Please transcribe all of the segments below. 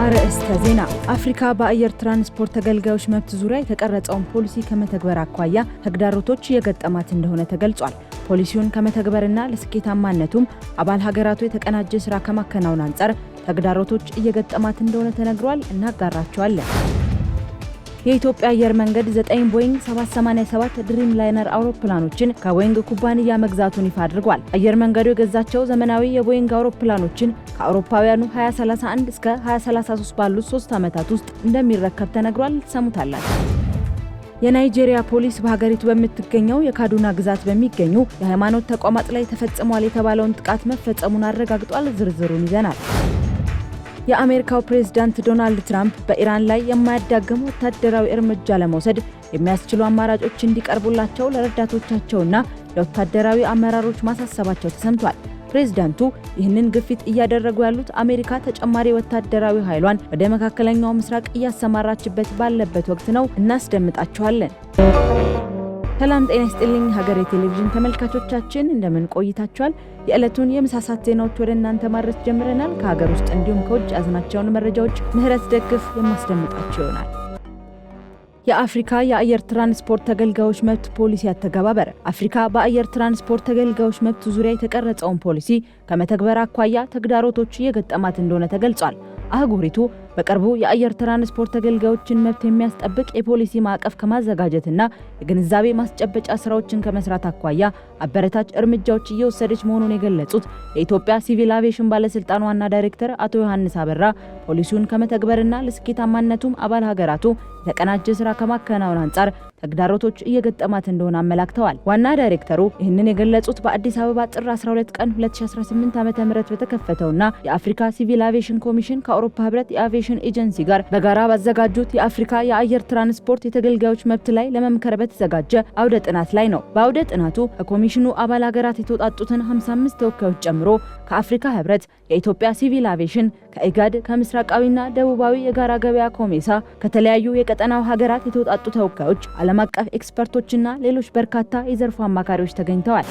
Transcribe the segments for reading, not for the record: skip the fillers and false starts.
አርዕስተ ዜና። አፍሪካ በአየር ትራንስፖርት ተገልጋዮች መብት ዙሪያ የተቀረጸውን ፖሊሲ ከመተግበር አኳያ ተግዳሮቶች እየገጠማት እንደሆነ ተገልጿል። ፖሊሲውን ከመተግበርና ለስኬታማነቱም አባል ሀገራቱ የተቀናጀ ስራ ከማከናወን አንጻር ተግዳሮቶች እየገጠማት እንደሆነ ተነግሯል። እናጋራቸዋለን። የኢትዮጵያ አየር መንገድ 9 ቦይንግ 787 ድሪም ላይነር አውሮፕላኖችን ከቦይንግ ኩባንያ መግዛቱን ይፋ አድርጓል። አየር መንገዱ የገዛቸው ዘመናዊ የቦይንግ አውሮፕላኖችን ከአውሮፓውያኑ 2031 እስከ 2033 ባሉት 3 ዓመታት ውስጥ እንደሚረከብ ተነግሯል። ሰሙታላችሁ። የናይጄሪያ ፖሊስ በሀገሪቱ በምትገኘው የካዱና ግዛት በሚገኙ የሃይማኖት ተቋማት ላይ ተፈጽሟል የተባለውን ጥቃት መፈጸሙን አረጋግጧል። ዝርዝሩን ይዘናል። የአሜሪካው ፕሬዝዳንት ዶናልድ ትራምፕ በኢራን ላይ የማያዳግም ወታደራዊ እርምጃ ለመውሰድ የሚያስችሉ አማራጮች እንዲቀርቡላቸው ለረዳቶቻቸውና ለወታደራዊ አመራሮች ማሳሰባቸው ተሰምቷል። ፕሬዝዳንቱ ይህንን ግፊት እያደረጉ ያሉት አሜሪካ ተጨማሪ ወታደራዊ ኃይሏን ወደ መካከለኛው ምስራቅ እያሰማራችበት ባለበት ወቅት ነው። እናስደምጣችኋለን። ሰላም ጤና ይስጥልኝ ሀገሬ ቴሌቪዥን ተመልካቾቻችን እንደምን ቆይታችኋል? የዕለቱን የምሳሳት ዜናዎች ወደ እናንተ ማድረስ ጀምረናል። ከሀገር ውስጥ እንዲሁም ከውጭ ያዝናቸውን መረጃዎች ምህረት ደግፍ የማስደምጣችሁ ይሆናል። የአፍሪካ የአየር ትራንስፖርት ተገልጋዮች መብት ፖሊሲ አተገባበር። አፍሪካ በአየር ትራንስፖርት ተገልጋዮች መብት ዙሪያ የተቀረጸውን ፖሊሲ ከመተግበር አኳያ ተግዳሮቶች እየገጠማት እንደሆነ ተገልጿል። አህጉሪቱ በቅርቡ የአየር ትራንስፖርት ተገልጋዮችን መብት የሚያስጠብቅ የፖሊሲ ማዕቀፍ ከማዘጋጀትና የግንዛቤ ማስጨበጫ ስራዎችን ከመስራት አኳያ አበረታች እርምጃዎች እየወሰደች መሆኑን የገለጹት የኢትዮጵያ ሲቪል አቪዬሽን ባለስልጣን ዋና ዳይሬክተር አቶ ዮሐንስ አበራ ፖሊሲውን ከመተግበርና ለስኬታማነቱም አባል ሀገራቱ የተቀናጀ ስራ ከማከናወን አንጻር ተግዳሮቶች እየገጠማት እንደሆነ አመላክተዋል። ዋና ዳይሬክተሩ ይህንን የገለጹት በአዲስ አበባ ጥር 12 ቀን 2018 ዓ.ም በተከፈተውና የአፍሪካ ሲቪል አቪዬሽን ኮሚሽን ከአውሮፓ ህብረት የአቪዬሽን ኤጀንሲ ጋር በጋራ ባዘጋጁት የአፍሪካ የአየር ትራንስፖርት የተገልጋዮች መብት ላይ ለመምከር በተዘጋጀ አውደ ጥናት ላይ ነው። በአውደ ጥናቱ ከኮሚሽኑ አባል ሀገራት የተውጣጡትን 55 ተወካዮች ጨምሮ ከአፍሪካ ህብረት፣ የኢትዮጵያ ሲቪል አቪዬሽን፣ ከኢጋድ፣ ከምስራቃዊና ደቡባዊ የጋራ ገበያ ኮሜሳ፣ ከተለያዩ የቀጠናው ሀገራት የተውጣጡ ተወካዮች፣ ዓለም አቀፍ ኤክስፐርቶችና ሌሎች በርካታ የዘርፉ አማካሪዎች ተገኝተዋል።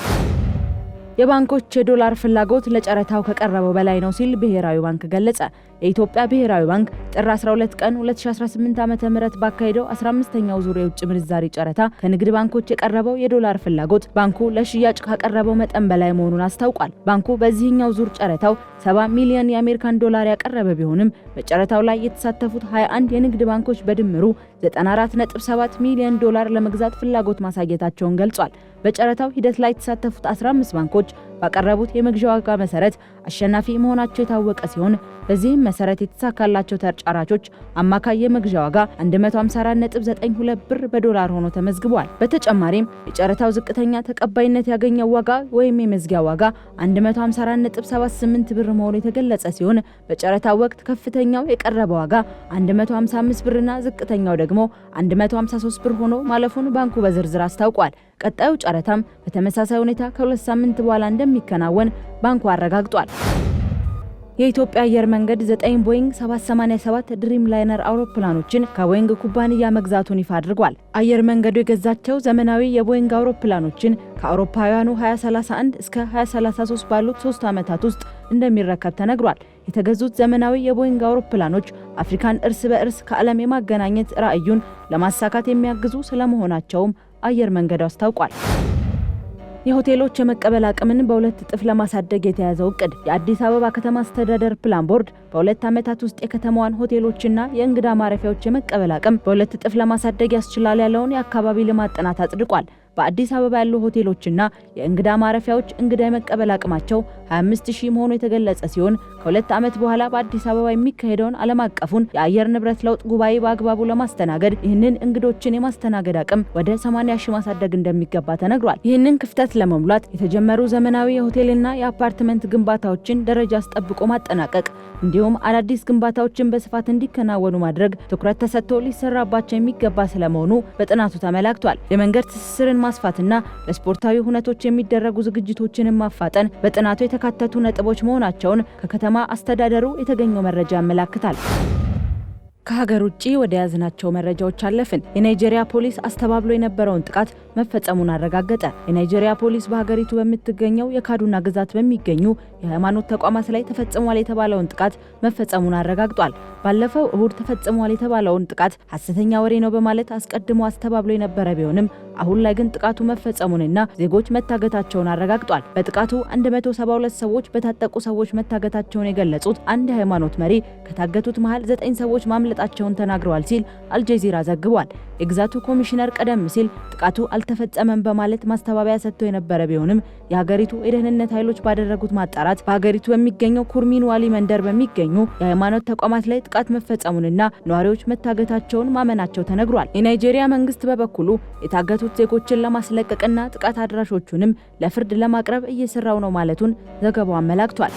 የባንኮች የዶላር ፍላጎት ለጨረታው ከቀረበው በላይ ነው ሲል ብሔራዊ ባንክ ገለጸ። የኢትዮጵያ ብሔራዊ ባንክ ጥር 12 ቀን 2018 ዓ.ም ባካሄደው 15ኛው ዙር የውጭ ምንዛሪ ጨረታ ከንግድ ባንኮች የቀረበው የዶላር ፍላጎት ባንኩ ለሽያጭ ካቀረበው መጠን በላይ መሆኑን አስታውቋል። ባንኩ በዚህኛው ዙር ጨረታው 70 ሚሊዮን የአሜሪካን ዶላር ያቀረበ ቢሆንም በጨረታው ላይ የተሳተፉት 21 የንግድ ባንኮች በድምሩ 94.7 ሚሊዮን ዶላር ለመግዛት ፍላጎት ማሳየታቸውን ገልጿል። በጨረታው ሂደት ላይ የተሳተፉት 15 ባንኮች ባቀረቡት የመግዣ ዋጋ መሰረት አሸናፊ መሆናቸው የታወቀ ሲሆን በዚህም መሰረት የተሳካላቸው ተጫራቾች አማካይ የመግዣ ዋጋ 154.92 ብር በዶላር ሆኖ ተመዝግቧል። በተጨማሪም የጨረታው ዝቅተኛ ተቀባይነት ያገኘው ዋጋ ወይም የመዝጊያ ዋጋ 154.78 ብር መሆኑ የተገለጸ ሲሆን በጨረታው ወቅት ከፍተኛው የቀረበ ዋጋ 155 ብርና ዝቅተኛው ደግሞ 153 ብር ሆኖ ማለፉን ባንኩ በዝርዝር አስታውቋል። ቀጣዩ ጨረታም በተመሳሳይ ሁኔታ ከ2 ሳምንት በኋላ እንደሚከናወን ባንኩ አረጋግጧል። የኢትዮጵያ አየር መንገድ 9 ቦይንግ 787 ድሪም ላይነር አውሮፕላኖችን ከቦይንግ ኩባንያ መግዛቱን ይፋ አድርጓል። አየር መንገዱ የገዛቸው ዘመናዊ የቦይንግ አውሮፕላኖችን ከአውሮፓውያኑ 2031 እስከ 2033 ባሉት 3 ዓመታት ውስጥ እንደሚረከብ ተነግሯል። የተገዙት ዘመናዊ የቦይንግ አውሮፕላኖች አፍሪካን እርስ በእርስ ከዓለም የማገናኘት ራዕዩን ለማሳካት የሚያግዙ ስለመሆናቸውም አየር መንገዱ አስታውቋል። የሆቴሎች የመቀበል አቅምን በ2 እጥፍ ለማሳደግ የተያዘው እቅድ። የአዲስ አበባ ከተማ አስተዳደር ፕላን ቦርድ በ2 ዓመታት ውስጥ የከተማዋን ሆቴሎችና የእንግዳ ማረፊያዎች የመቀበል አቅም በ2 እጥፍ ለማሳደግ ያስችላል ያለውን የአካባቢ ልማት ጥናት አጽድቋል። በአዲስ አበባ ያሉ ሆቴሎችና የእንግዳ ማረፊያዎች እንግዳ የመቀበል አቅማቸው 25000 መሆኑ የተገለጸ ሲሆን ከ2 ዓመት በኋላ በአዲስ አበባ የሚካሄደውን ዓለም አቀፉን የአየር ንብረት ለውጥ ጉባኤ በአግባቡ ለማስተናገድ ይህንን እንግዶችን የማስተናገድ አቅም ወደ 80000 ማሳደግ እንደሚገባ ተነግሯል። ይህንን ክፍተት ለመሙላት የተጀመሩ ዘመናዊ የሆቴልና የአፓርትመንት ግንባታዎችን ደረጃ አስጠብቆ ማጠናቀቅ እንዲሁም አዳዲስ ግንባታዎችን በስፋት እንዲከናወኑ ማድረግ ትኩረት ተሰጥቶ ሊሰራባቸው የሚገባ ስለመሆኑ በጥናቱ ተመላክቷል። የመንገድ ትስስርን ማስፋትና ለስፖርታዊ ሁነቶች የሚደረጉ ዝግጅቶችን ማፋጠን በጥናቱ የተካተቱ ነጥቦች መሆናቸውን ከከተማ አስተዳደሩ የተገኘው መረጃ ያመለክታል። ከሀገር ውጪ ወደ ያዝናቸው መረጃዎች አለፍን። የናይጄሪያ ፖሊስ አስተባብሎ የነበረውን ጥቃት መፈጸሙን አረጋገጠ። የናይጄሪያ ፖሊስ በሀገሪቱ በምትገኘው የካዱና ግዛት በሚገኙ የሃይማኖት ተቋማት ላይ ተፈጽሟል የተባለውን ጥቃት መፈጸሙን አረጋግጧል። ባለፈው እሁድ ተፈጽሟል የተባለውን ጥቃት ሐሰተኛ ወሬ ነው በማለት አስቀድሞ አስተባብሎ የነበረ ቢሆንም አሁን ላይ ግን ጥቃቱ መፈጸሙንና ዜጎች መታገታቸውን አረጋግጧል። በጥቃቱ 172 ሰዎች በታጠቁ ሰዎች መታገታቸውን የገለጹት አንድ የሃይማኖት መሪ ከታገቱት መሃል 9 ሰዎች ማምለጣቸውን ተናግረዋል ሲል አልጀዚራ ዘግቧል። የግዛቱ ኮሚሽነር ቀደም ሲል ጥቃቱ አልተፈጸመም በማለት ማስተባበያ ሰጥተው የነበረ ቢሆንም የሀገሪቱ የደህንነት ኃይሎች ባደረጉት ማጣራት በሀገሪቱ በሚገኘው ኩርሚን ዋሊ መንደር በሚገኙ የሃይማኖት ተቋማት ላይ ጥቃት መፈጸሙንና ነዋሪዎች መታገታቸውን ማመናቸው ተነግሯል። የናይጄሪያ መንግስት በበኩሉ የታገቱት ዜጎችን ለማስለቀቅና ጥቃት አድራሾቹንም ለፍርድ ለማቅረብ እየሰራው ነው ማለቱን ዘገባው አመላክቷል።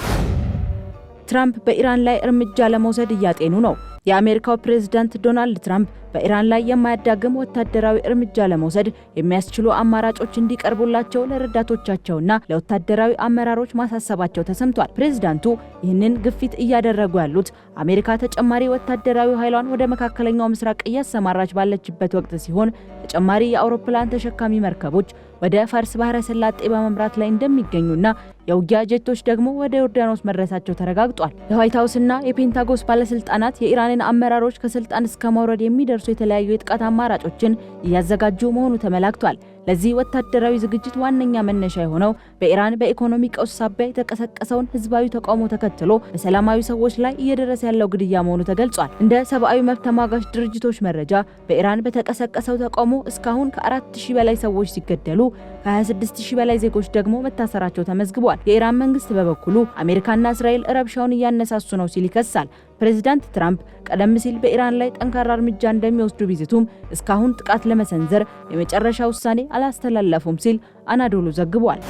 ትራምፕ በኢራን ላይ እርምጃ ለመውሰድ እያጤኑ ነው። የአሜሪካው ፕሬዝዳንት ዶናልድ ትራምፕ በኢራን ላይ የማያዳግም ወታደራዊ እርምጃ ለመውሰድ የሚያስችሉ አማራጮች እንዲቀርቡላቸው ለረዳቶቻቸውና ለወታደራዊ አመራሮች ማሳሰባቸው ተሰምቷል። ፕሬዝዳንቱ ይህንን ግፊት እያደረጉ ያሉት አሜሪካ ተጨማሪ ወታደራዊ ኃይሏን ወደ መካከለኛው ምስራቅ እያሰማራች ባለችበት ወቅት ሲሆን ተጨማሪ የአውሮፕላን ተሸካሚ መርከቦች ወደ ፋርስ ባህረ ሰላጤ በመምራት ላይ እንደሚገኙና የውጊያ ጀቶች ደግሞ ወደ ዮርዳኖስ መድረሳቸው ተረጋግጧል። የዋይት ሃውስና የፔንታጎን ባለስልጣናት የኢራንን አመራሮች ከስልጣን እስከ ማውረድ የሚደርሱ የተለያዩ የጥቃት አማራጮችን እያዘጋጁ መሆኑ ተመላክቷል። ለዚህ ወታደራዊ ዝግጅት ዋነኛ መነሻ የሆነው በኢራን በኢኮኖሚ ቀውስ ሳቢያ የተቀሰቀሰውን ህዝባዊ ተቃውሞ ተከትሎ በሰላማዊ ሰዎች ላይ እየደረሰ ያለው ግድያ መሆኑ ተገልጿል። እንደ ሰብአዊ መብት ተሟጋች ድርጅቶች መረጃ በኢራን በተቀሰቀሰው ተቃውሞ እስካሁን ከ4000 በላይ ሰዎች ሲገደሉ ከ26000 በላይ ዜጎች ደግሞ መታሰራቸው ተመዝግቧል። የኢራን መንግስት በበኩሉ አሜሪካና እስራኤል ረብሻውን እያነሳሱ ነው ሲል ይከሳል። ፕሬዝዳንት ትራምፕ ቀደም ሲል በኢራን ላይ ጠንካራ እርምጃ እንደሚወስዱ ቢዝቱም እስካሁን ጥቃት ለመሰንዘር የመጨረሻ ውሳኔ አላስተላለፉም ሲል አናዶሉ ዘግቧል።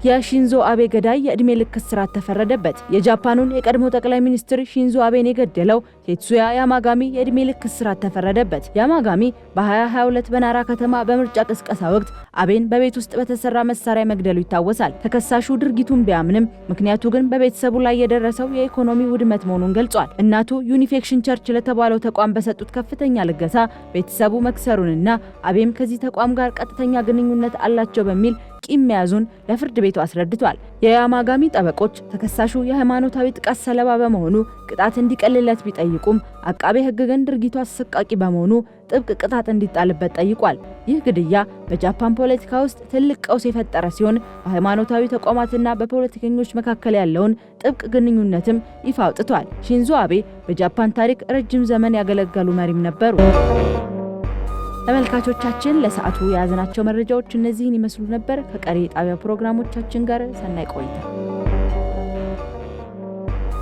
የሺንዞ አቤ ገዳይ የእድሜ ልክ እስራት ተፈረደበት። የጃፓኑን የቀድሞ ጠቅላይ ሚኒስትር ሺንዞ አቤን የገደለው ቴትሱያ ያማጋሚ የእድሜ ልክ እስራት ተፈረደበት። ያማጋሚ በ2022 በናራ ከተማ በምርጫ ቅስቀሳ ወቅት አቤን በቤት ውስጥ በተሰራ መሳሪያ መግደሉ ይታወሳል። ተከሳሹ ድርጊቱን ቢያምንም ምክንያቱ ግን በቤተሰቡ ላይ የደረሰው የኢኮኖሚ ውድመት መሆኑን ገልጿል። እናቱ ዩኒፌክሽን ቸርች ለተባለው ተቋም በሰጡት ከፍተኛ ልገሳ ቤተሰቡ መክሰሩንና አቤም ከዚህ ተቋም ጋር ቀጥተኛ ግንኙነት አላቸው በሚል ቂም መያዙን ለፍርድ ቤቱ አስረድቷል። የያማጋሚ ጠበቆች ተከሳሹ የሃይማኖታዊ ጥቃት ሰለባ በመሆኑ ቅጣት እንዲቀልለት ቢጠይቁም አቃቤ ሕግ ግን ድርጊቱ አሰቃቂ በመሆኑ ጥብቅ ቅጣት እንዲጣልበት ጠይቋል። ይህ ግድያ በጃፓን ፖለቲካ ውስጥ ትልቅ ቀውስ የፈጠረ ሲሆን በሃይማኖታዊ ተቋማትና በፖለቲከኞች መካከል ያለውን ጥብቅ ግንኙነትም ይፋ አውጥቷል። ሺንዞ አቤ በጃፓን ታሪክ ረጅም ዘመን ያገለገሉ መሪም ነበሩ። ተመልካቾቻችን ለሰዓቱ የያዝናቸው መረጃዎች እነዚህን ይመስሉ ነበር። ከቀሪ ጣቢያ ፕሮግራሞቻችን ጋር ሰናይ ቆይታ